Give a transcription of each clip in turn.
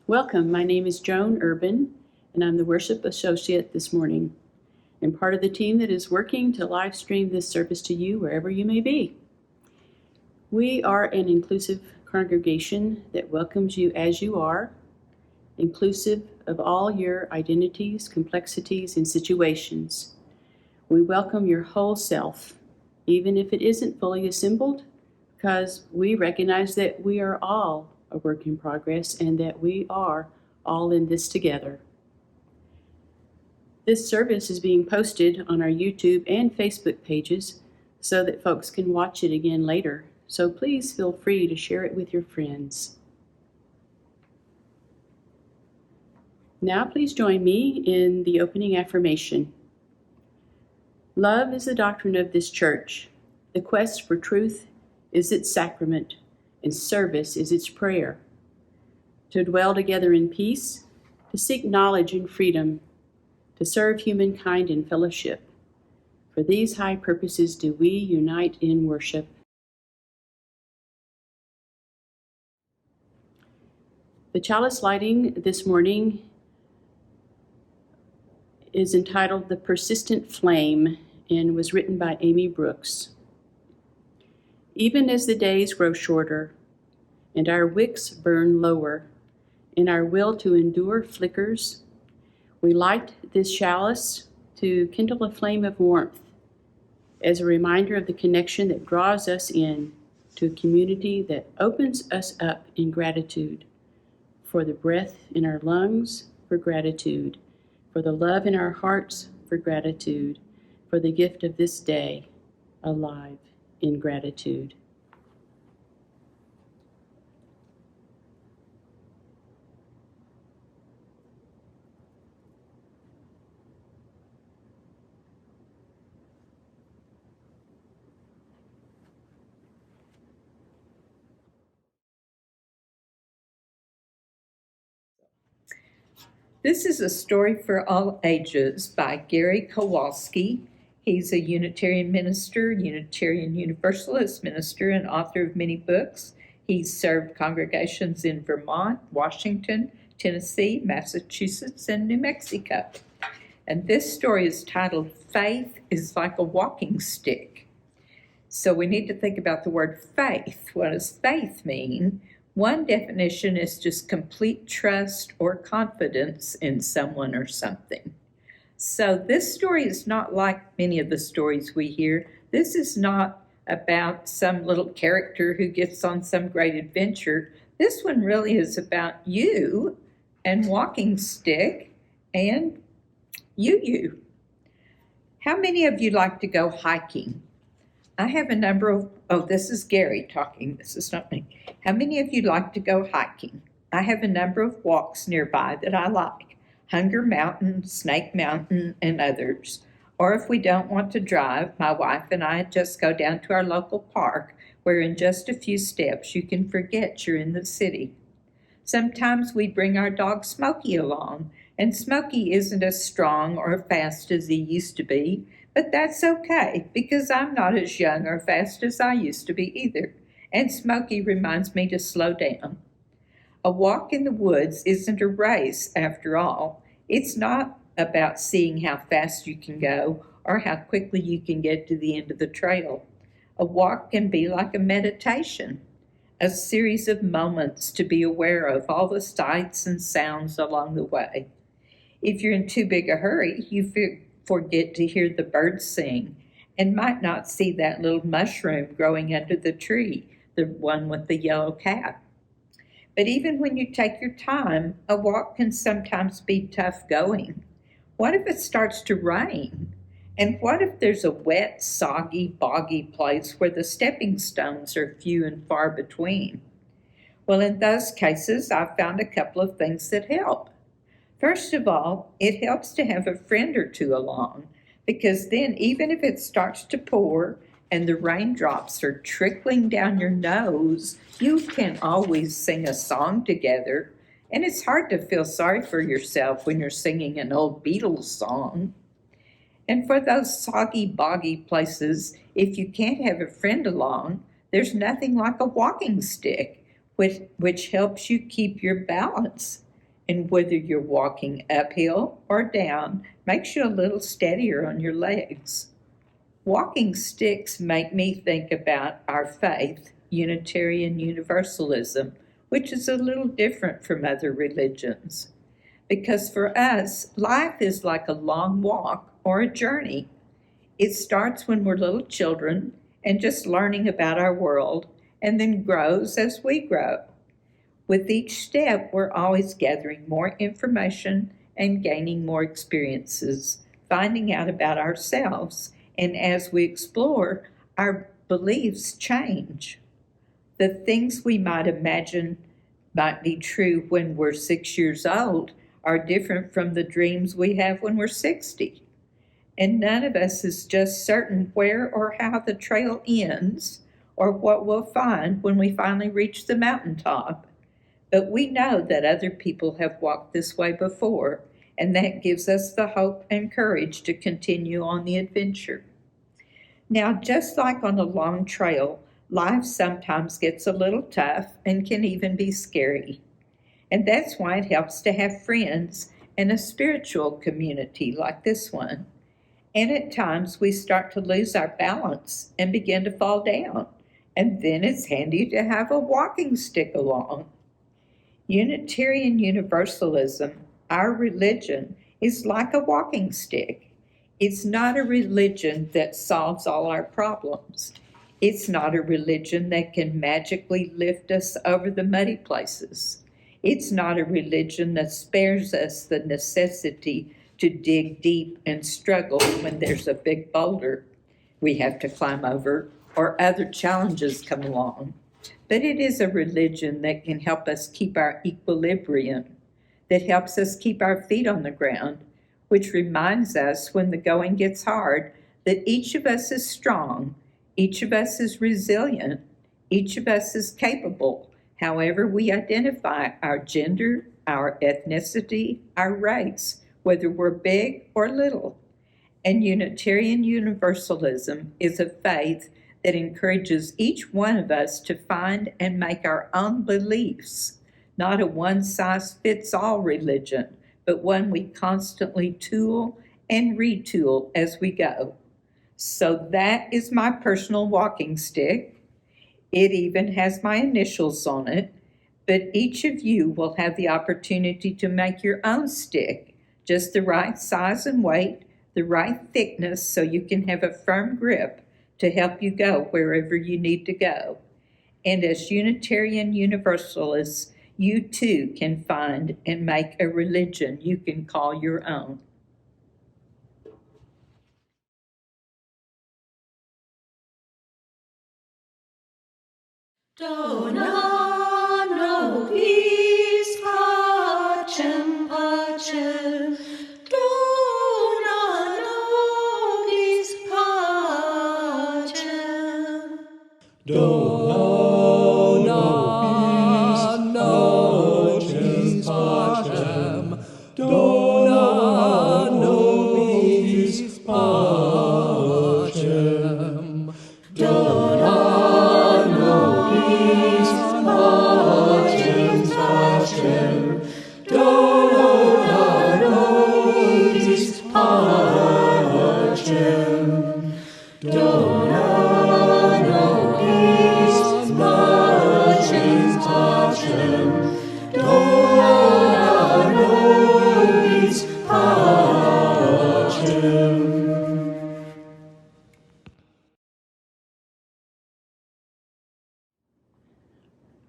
Welcome, my name is Joan Urban, and I'm the Worship Associate this morning. I'm part of the team that is working to live stream this service to you wherever you may be. We are an inclusive congregation that welcomes you as you are, inclusive of all your identities, complexities, and situations. We welcome your whole self, even if it isn't fully assembled, because we recognize that we are all a work in progress and that we are all in this together. This service is being posted on our YouTube and Facebook pages so that folks can watch it again later. So please feel free to share it with your friends. Now please join me in the opening affirmation. Love is the doctrine of this church. The quest for truth is its sacrament, and service is its prayer. To dwell together in peace, to seek knowledge and freedom, to serve humankind in fellowship. For these high purposes do we unite in worship. The Chalice Lighting this morning is entitled The Persistent Flame and was written by Amy Brooks. Even as the days grow shorter, and our wicks burn lower, and our will to endure flickers, we light this chalice to kindle a flame of warmth as a reminder of the connection that draws us in to a community that opens us up in gratitude for the breath in our lungs, for gratitude, for the love in our hearts, for gratitude, for the gift of this day, alive in gratitude. This is a story for all ages by Gary Kowalski. He's a Unitarian minister, Unitarian Universalist minister, and author of many books. He's served congregations in Vermont, Washington, Tennessee, Massachusetts, and New Mexico. And this story is titled, Faith is Like a Walking Stick. So we need to think about the word faith. What does faith mean? One definition is just complete trust or confidence in someone or something. So this story is not like many of the stories we hear. This is not about some little character who gets on some great adventure. This one really is about you and walking stick and you. How many of you like to go hiking? I have a number of, this is Gary talking, this is not me. How many of you like to go hiking? I have a number of walks nearby that I like. Hunger Mountain, Snake Mountain, and others. Or if we don't want to drive, my wife and I just go down to our local park where in just a few steps you can forget you're in the city. Sometimes we bring our dog Smokey along, and Smokey isn't as strong or fast as he used to be, but that's okay because I'm not as young or fast as I used to be either, and Smokey reminds me to slow down. A walk in the woods isn't a race after all. It's not about seeing how fast you can go or how quickly you can get to the end of the trail. A walk can be like a meditation. a series of moments to be aware of all the sights and sounds along the way. If you're in too big a hurry, you forget to hear the birds sing and might not see that little mushroom growing under the tree, the one with the yellow cap. But even when you take your time, a walk can sometimes be tough going. What if it starts to rain? And what if there's a wet, soggy, boggy place where the stepping stones are few and far between? Well, in those cases, I've found a couple of things that help. First of all, it helps to have a friend or two along, because then even if it starts to pour and the raindrops are trickling down your nose, you can always sing a song together. And it's hard to feel sorry for yourself when you're singing an old Beatles song. And for those soggy, boggy places, if you can't have a friend along, there's nothing like a walking stick, which helps you keep your balance. And whether you're walking uphill or down, makes you a little steadier on your legs. Walking sticks make me think about our faith, Unitarian Universalism, which is a little different from other religions. Because for us, life is like a long walk or a journey. It starts when we're little children and just learning about our world, and then grows as we grow. With each step, we're always gathering more information and gaining more experiences, finding out about ourselves, and as we explore, our beliefs change. The things we might imagine might be true when we're 6 years old are different from the dreams we have when we're 60. And none of us is just certain where or how the trail ends or what we'll find when we finally reach the mountaintop. But we know that other people have walked this way before, and that gives us the hope and courage to continue on the adventure. Now, just like on a long trail, life sometimes gets a little tough and can even be scary. And that's why it helps to have friends and a spiritual community like this one. And at times we start to lose our balance and begin to fall down. And then it's handy to have a walking stick along. Unitarian Universalism, our religion, is like a walking stick. It's not a religion that solves all our problems. It's not a religion that can magically lift us over the muddy places. It's not a religion that spares us the necessity to dig deep and struggle when there's a big boulder we have to climb over or other challenges come along. But it is a religion that can help us keep our equilibrium, that helps us keep our feet on the ground, which reminds us when the going gets hard that each of us is strong, each of us is resilient, each of us is capable, however we identify our gender, our ethnicity, our race, whether we're big or little. And Unitarian Universalism is a faith that encourages each one of us to find and make our own beliefs, not a one-size-fits-all religion, but one we constantly tool and retool as we go. So that is my personal walking stick. It even has my initials on it, but each of you will have the opportunity to make your own stick, just the right size and weight, the right thickness so you can have a firm grip to help you go wherever you need to go. And as Unitarian Universalists, you too can find and make a religion you can call your own. Dona nobis pacem pacem, dona nobis pacem. Dona nobis pacem, dona nobis pacem, dona nobis pacem, pacem, dona nobis pacem, dona nobis pacem.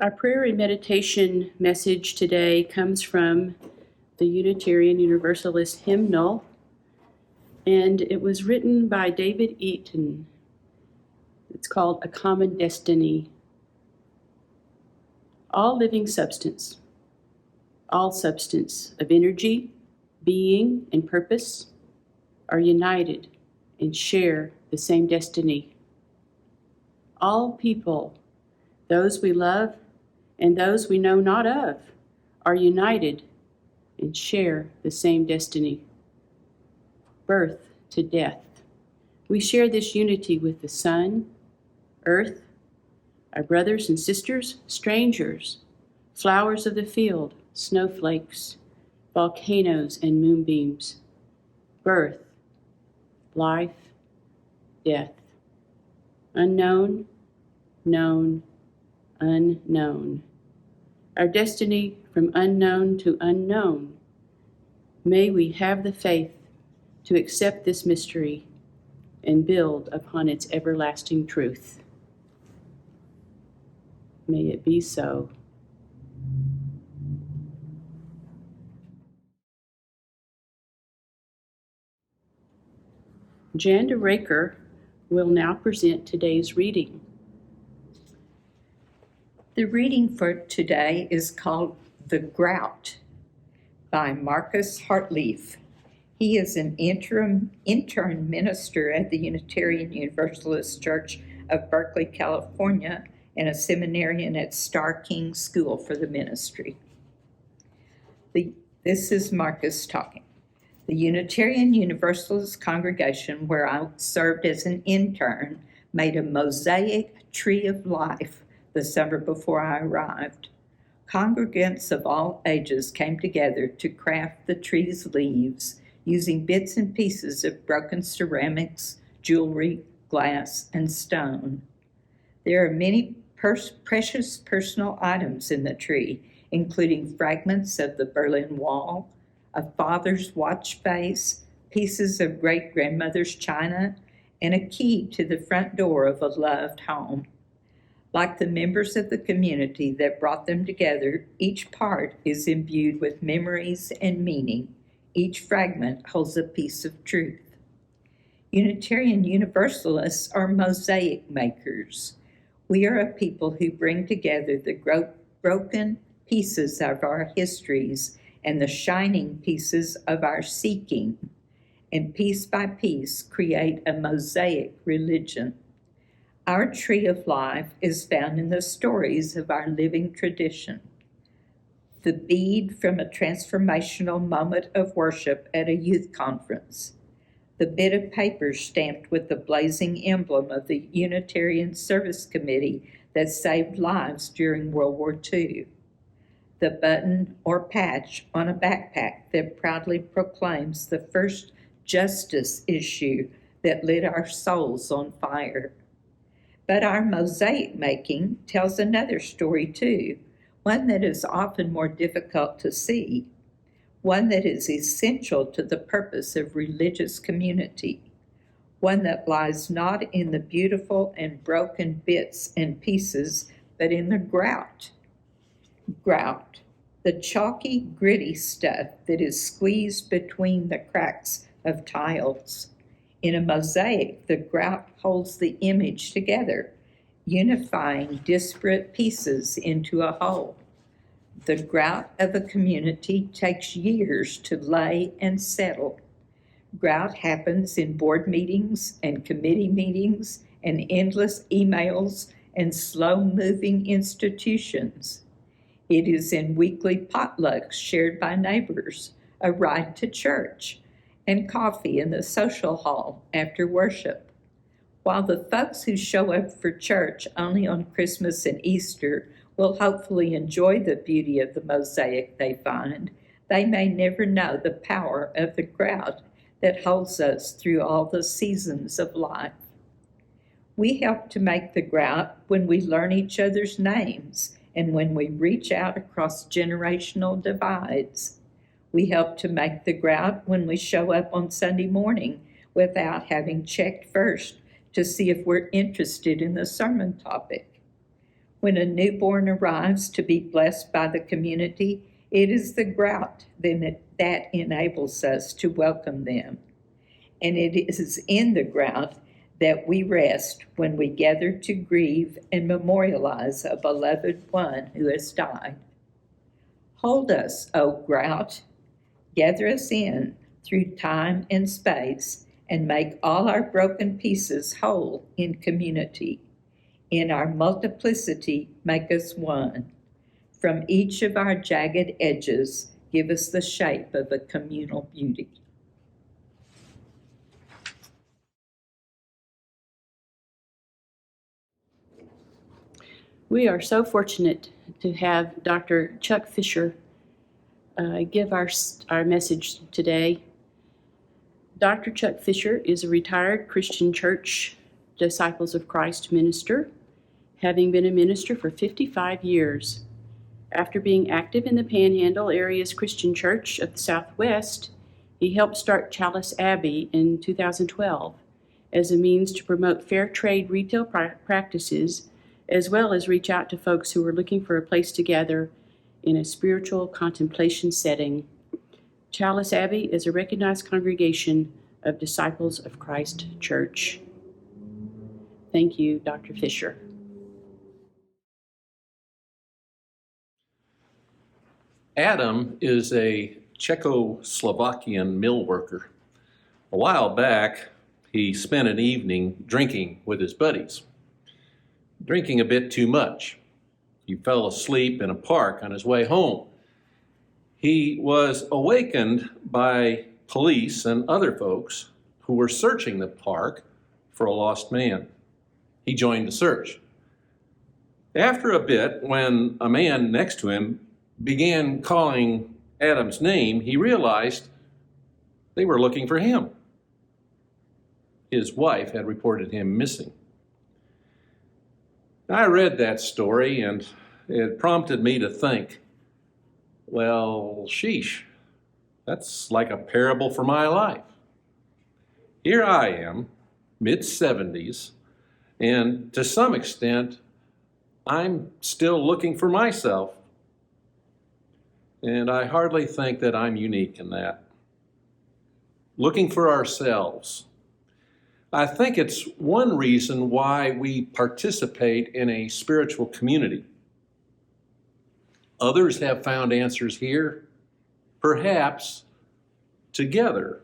Our prayer and meditation message today comes from the Unitarian Universalist hymnal, and it was written by David Eaton. It's called A Common Destiny. All living substance, all substance of energy, being, and purpose are united and share the same destiny. All people, those we love and those we know not of, are united and share the same destiny. Birth to death. We share this unity with the sun, earth, our brothers and sisters, strangers, flowers of the field, snowflakes, volcanoes and moonbeams. Birth, life, death. Unknown, known, unknown. Our destiny from unknown to unknown. May we have the faith to accept this mystery and build upon its everlasting truth. May it be so. Janda Raker will now present today's reading. The reading for today is called The Grout by Marcus Hartleaf. He is an intern minister at the Unitarian Universalist Church of Berkeley, California, and a seminarian at Star King School for the Ministry. This is Marcus talking. The Unitarian Universalist congregation where I served as an intern made a mosaic tree of life the summer before I arrived. Congregants of all ages came together to craft the tree's leaves using bits and pieces of broken ceramics, jewelry, glass, and stone. There are many precious personal items in the tree, including fragments of the Berlin Wall, a father's watch face, pieces of great-grandmother's china, and a key to the front door of a loved home. Like the members of the community that brought them together, each part is imbued with memories and meaning. Each fragment holds a piece of truth. Unitarian Universalists are mosaic makers. We are a people who bring together the broken pieces of our histories and the shining pieces of our seeking, and piece by piece create a mosaic religion. Our tree of life is found in the stories of our living tradition. The bead from a transformational moment of worship at a youth conference. The bit of paper stamped with the blazing emblem of the Unitarian Service Committee that saved lives during World War II. The button or patch on a backpack that proudly proclaims the first justice issue that lit our souls on fire. But our mosaic making tells another story too, one that is often more difficult to see, one that is essential to the purpose of religious community, one that lies not in the beautiful and broken bits and pieces, but in the grout. Grout, the chalky, gritty stuff that is squeezed between the cracks of tiles. In a mosaic, the grout holds the image together, unifying disparate pieces into a whole. The grout of a community takes years to lay and settle. Grout happens in board meetings and committee meetings and endless emails and slow-moving institutions. It is in weekly potlucks shared by neighbors, a ride to church, and coffee in the social hall after worship. While the folks who show up for church only on Christmas and Easter will hopefully enjoy the beauty of the mosaic they find, they may never know the power of the grout that holds us through all the seasons of life. We help to make the grout when we learn each other's names and when we reach out across generational divides. We help to make the grout when we show up on Sunday morning without having checked first to see if we're interested in the sermon topic. When a newborn arrives to be blessed by the community, it is the grout that enables us to welcome them. And it is in the grout that we rest when we gather to grieve and memorialize a beloved one who has died. Hold us, O grout. Gather us in through time and space and make all our broken pieces whole in community. In our multiplicity, make us one. From each of our jagged edges, give us the shape of a communal beauty. We are so fortunate to have Dr. Chuck Fisher give our message today. Dr. Chuck Fisher is a retired Christian Church Disciples of Christ minister, having been a minister for 55 years. After being active in the Panhandle area's Christian Church of the Southwest, he helped start Chalice Abbey in 2012 as a means to promote fair trade retail practices, as well as reach out to folks who were looking for a place to gather in a spiritual contemplation setting. Chalice Abbey is a recognized congregation of Disciples of Christ Church. Thank you, Dr. Fisher. Adam is a Czechoslovakian mill worker. A while back, he spent an evening drinking with his buddies. Drinking a bit too much. He fell asleep in a park on his way home. He was awakened by police and other folks who were searching the park for a lost man. He joined the search. After a bit, when a man next to him began calling Adam's name, he realized they were looking for him. His wife had reported him missing. I read that story and it prompted me to think, well, sheesh, that's like a parable for my life. Here I am, mid-70s, and to some extent, I'm still looking for myself. And I hardly think that I'm unique in that. Looking for ourselves. I think it's one reason why we participate in a spiritual community. Others have found answers here. Perhaps together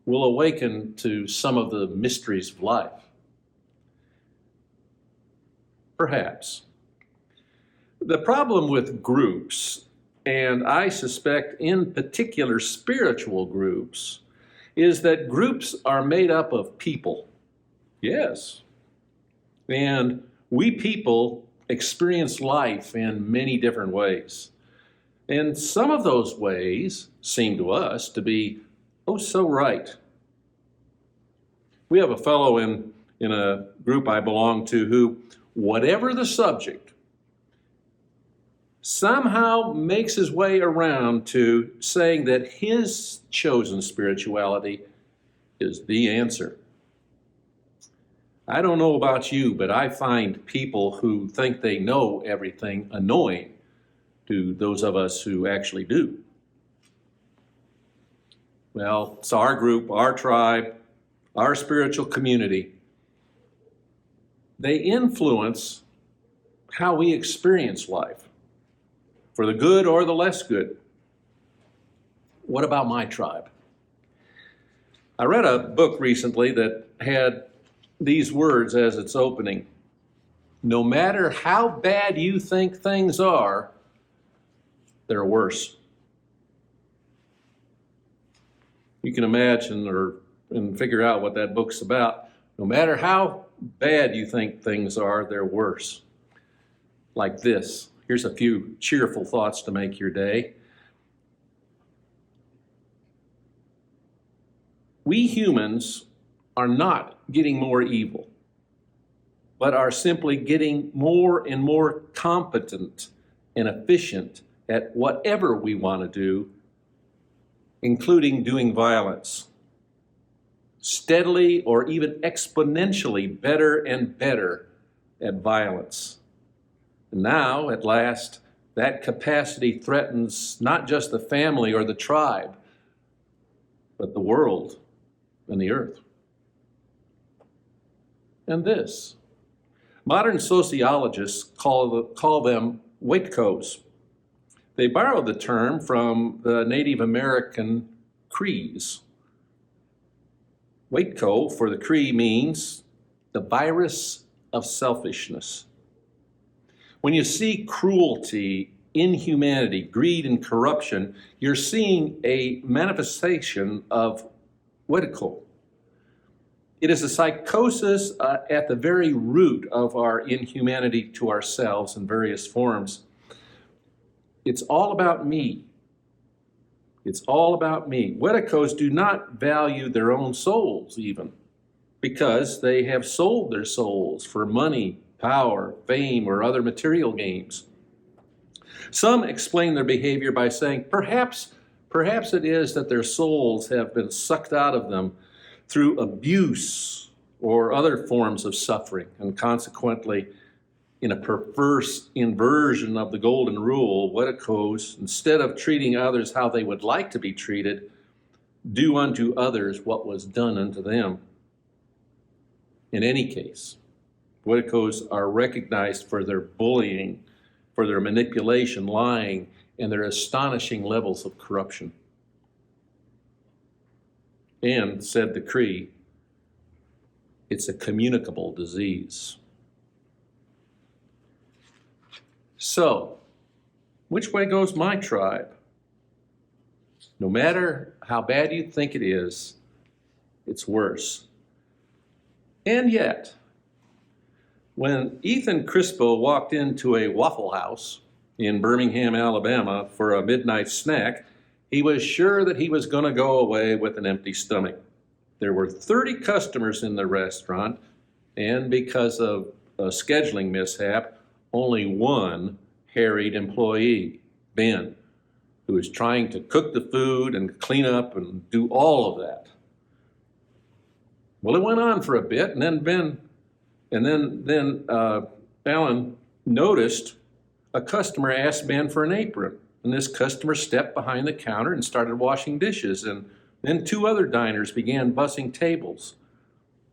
we'll awaken to some of the mysteries of life. Perhaps. The problem with groups, and I suspect in particular spiritual groups, is that groups are made up of people. Yes. And we people experience life in many different ways. And some of those ways seem to us to be, oh, so right. We have a fellow in a group I belong to who, whatever the subject, somehow makes his way around to saying that his chosen spirituality is the answer. I don't know about you, but I find people who think they know everything annoying to those of us who actually do. Well, it's our group, our tribe, our spiritual community. They influence how we experience life, for the good or the less good. What about my tribe? I read a book recently that had these words as its opening. No matter how bad you think things are, they're worse. You can imagine and figure out what that book's about. No matter how bad you think things are, they're worse. Like this. Here's a few cheerful thoughts to make your day. We humans are not getting more evil, but are simply getting more and more competent and efficient at whatever we want to do, including doing violence. Steadily or even exponentially better and better at violence. And now, at last, that capacity threatens not just the family or the tribe, but the world and the earth. And this. Modern sociologists call them Waitcoes. They borrowed the term from the Native American Crees. Waitco for the Cree means the virus of selfishness. When you see cruelty, inhumanity, greed, and corruption, you're seeing a manifestation of Waitco. It is a psychosis at the very root of our inhumanity to ourselves in various forms. It's all about me. It's all about me. Waitcos do not value their own souls even, because they have sold their souls for money, power, fame, or other material gains. Some explain their behavior by saying, perhaps it is that their souls have been sucked out of them through abuse or other forms of suffering, and consequently, in a perverse inversion of the golden rule, Waitcos, instead of treating others how they would like to be treated, do unto others what was done unto them. In any case, Waitcos are recognized for their bullying, for their manipulation, lying, and their astonishing levels of corruption. And, said the Cree, it's a communicable disease. So, which way goes my tribe? No matter how bad you think it is, it's worse. And yet, when Ethan Crispo walked into a Waffle House in Birmingham, Alabama for a midnight snack, he was sure that he was going to go away with an empty stomach. There were 30 customers in the restaurant, and because of a scheduling mishap, only one harried employee, Ben, who was trying to cook the food and clean up and do all of that. Well, it went on for a bit, and then Alan noticed a customer asked Ben for an apron. And this customer stepped behind the counter and started washing dishes. And then two other diners began bussing tables.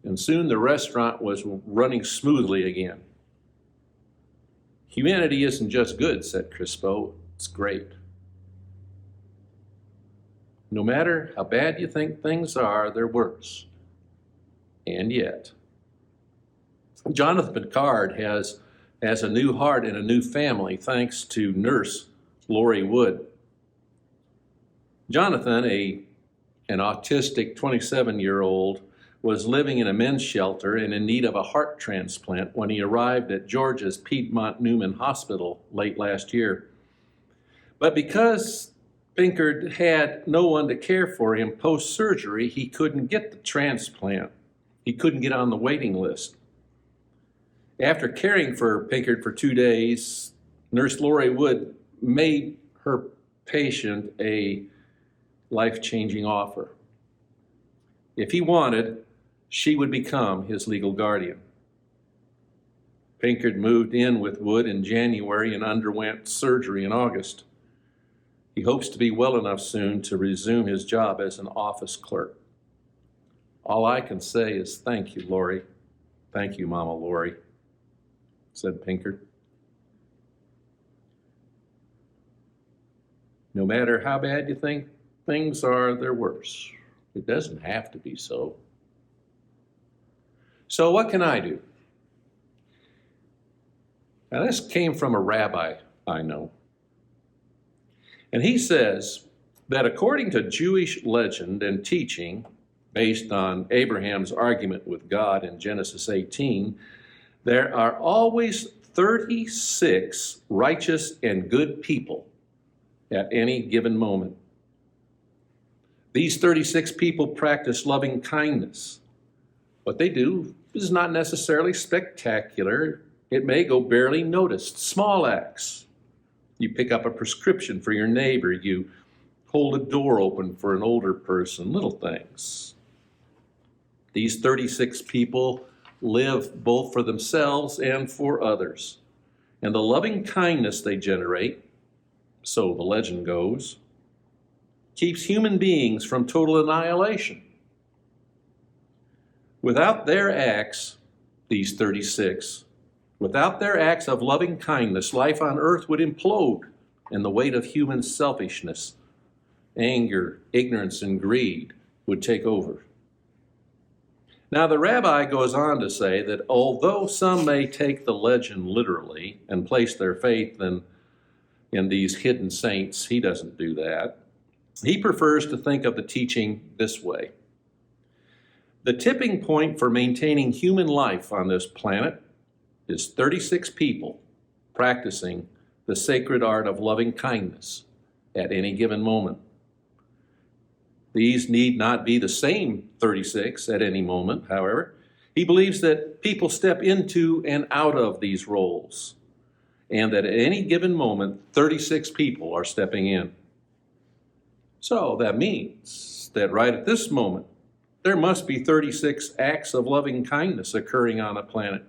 And soon the restaurant was running smoothly again. Humanity isn't just good, said Crispo, it's great. No matter how bad you think things are, they're worse. And yet, Jonathan Picard has a new heart and a new family thanks to nurse Lori Wood. Jonathan, an autistic 27-year-old, was living in a men's shelter and in need of a heart transplant when he arrived at Georgia's Piedmont Newman Hospital late last year. But because Pinkard had no one to care for him post-surgery, he couldn't get the transplant. He couldn't get on the waiting list. After caring for Pinkard for 2 days, Nurse Lori Wood made her patient a life-changing offer. If he wanted, she would become his legal guardian. Pinkard moved in with Wood in January and underwent surgery in August. He hopes to be well enough soon to resume his job as an office clerk. All I can say is thank you, Lori. Thank you, Mama Lori, said Pinkard. No matter how bad you think things are, they're worse. It doesn't have to be so. So what can I do? Now this came from a rabbi I know. And he says that according to Jewish legend and teaching, based on Abraham's argument with God in Genesis 18, there are always 36 righteous and good people at any given moment. These 36 people practice loving kindness. What they do is not necessarily spectacular. It may go barely noticed. Small acts. You pick up a prescription for your neighbor. You hold a door open for an older person. Little things. These 36 people live both for themselves and for others. And the loving kindness they generate, so the legend goes, keeps human beings from total annihilation. Without their acts, these 36, without their acts of loving kindness, life on earth would implode, and the weight of human selfishness, anger, ignorance, and greed would take over. Now, the rabbi goes on to say that although some may take the legend literally and place their faith in these hidden saints, he doesn't do that. He prefers to think of the teaching this way. The tipping point for maintaining human life on this planet is 36 people practicing the sacred art of loving kindness at any given moment. These need not be the same 36 at any moment, however. He believes that people step into and out of these roles, and that at any given moment, 36 people are stepping in. So that means that right at this moment, there must be 36 acts of loving kindness occurring on the planet,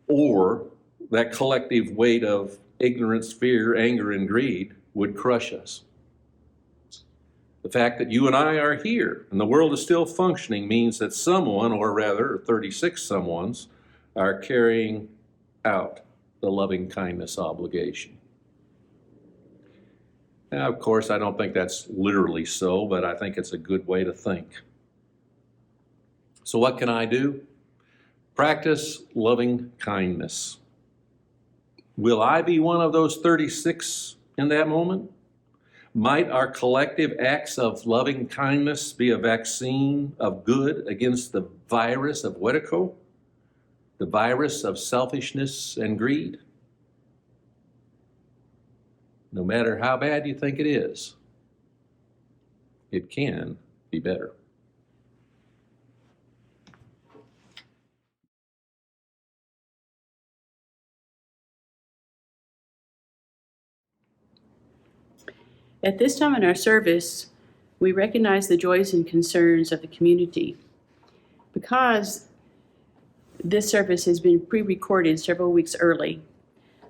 or that collective weight of ignorance, fear, anger, and greed would crush us. The fact that you and I are here and the world is still functioning means that someone, or rather 36 someones, are carrying out the loving kindness obligation. Now, of course, I don't think that's literally so, but I think it's a good way to think. So what can I do? Practice loving kindness. Will I be one of those 36 in that moment? Might our collective acts of loving kindness be a vaccine of good against the virus of Wedico, the virus of selfishness and greed? No matter how bad you think it is, it can be better. At this time in our service, we recognize the joys and concerns of the community. Because this service has been pre-recorded several weeks early,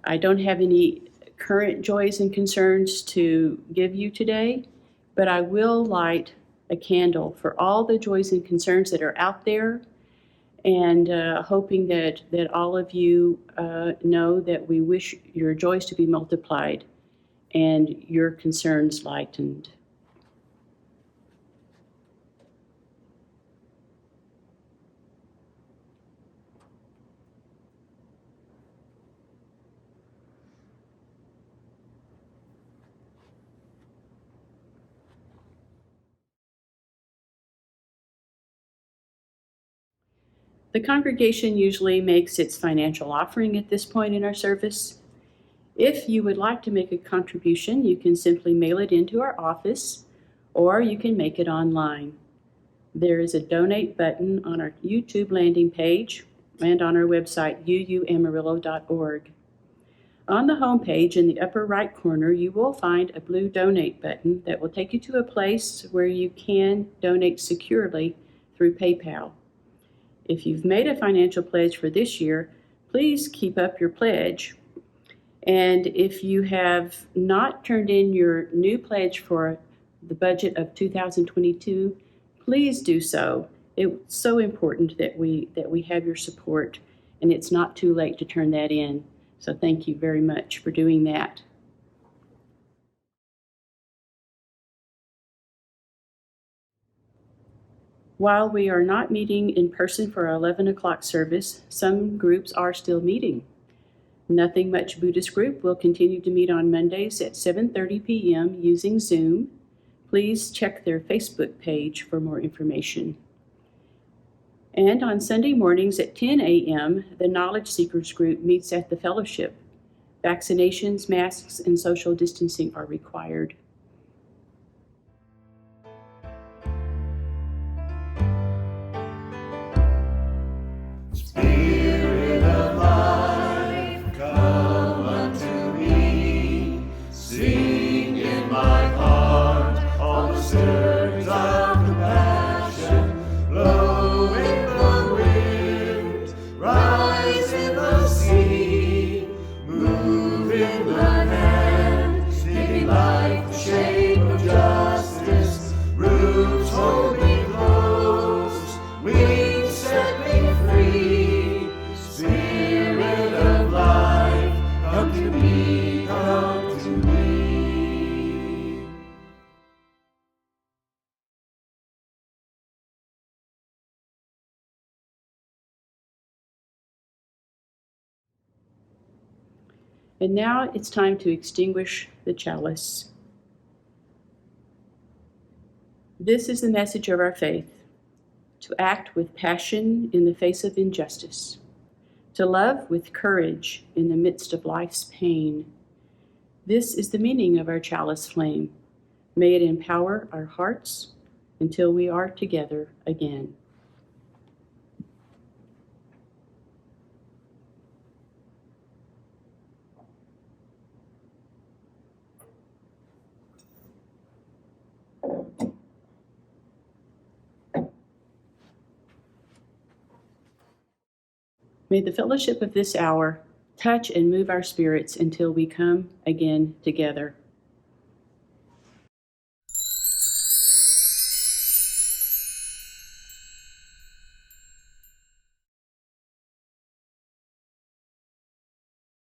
I don't have any current joys and concerns to give you today, but I will light a candle for all the joys and concerns that are out there, and hoping that all of you know that we wish your joys to be multiplied and your concerns lightened. The congregation usually makes its financial offering at this point in our service. If you would like to make a contribution, you can simply mail it into our office, or you can make it online. There is a donate button on our YouTube landing page and on our website, uuamarillo.org. On the home page in the upper right corner, you will find a blue donate button that will take you to a place where you can donate securely through PayPal. If you've made a financial pledge for this year, please keep up your pledge. And if you have not turned in your new pledge for the budget of 2022, please do so. It's so important that we have your support, and it's not too late to turn that in. So thank you very much for doing that. While we are not meeting in person for our 11 o'clock service, some groups are still meeting. Nothing Much Buddhist Group will continue to meet on Mondays at 7:30 p.m. using Zoom. Please check their Facebook page for more information. And on Sunday mornings at 10 a.m., the Knowledge Seekers Group meets at the fellowship. Vaccinations, masks, and social distancing are required. Spirit of life, come unto me. Sing in my heart all the stirrings of compassion. Blow in the wind, rise in the sea, move And now it's time to extinguish the chalice. This is the message of our faith: to act with passion in the face of injustice, to love with courage in the midst of life's pain. This is the meaning of our chalice flame. May it empower our hearts until we are together again. May the fellowship of this hour touch and move our spirits until we come again together.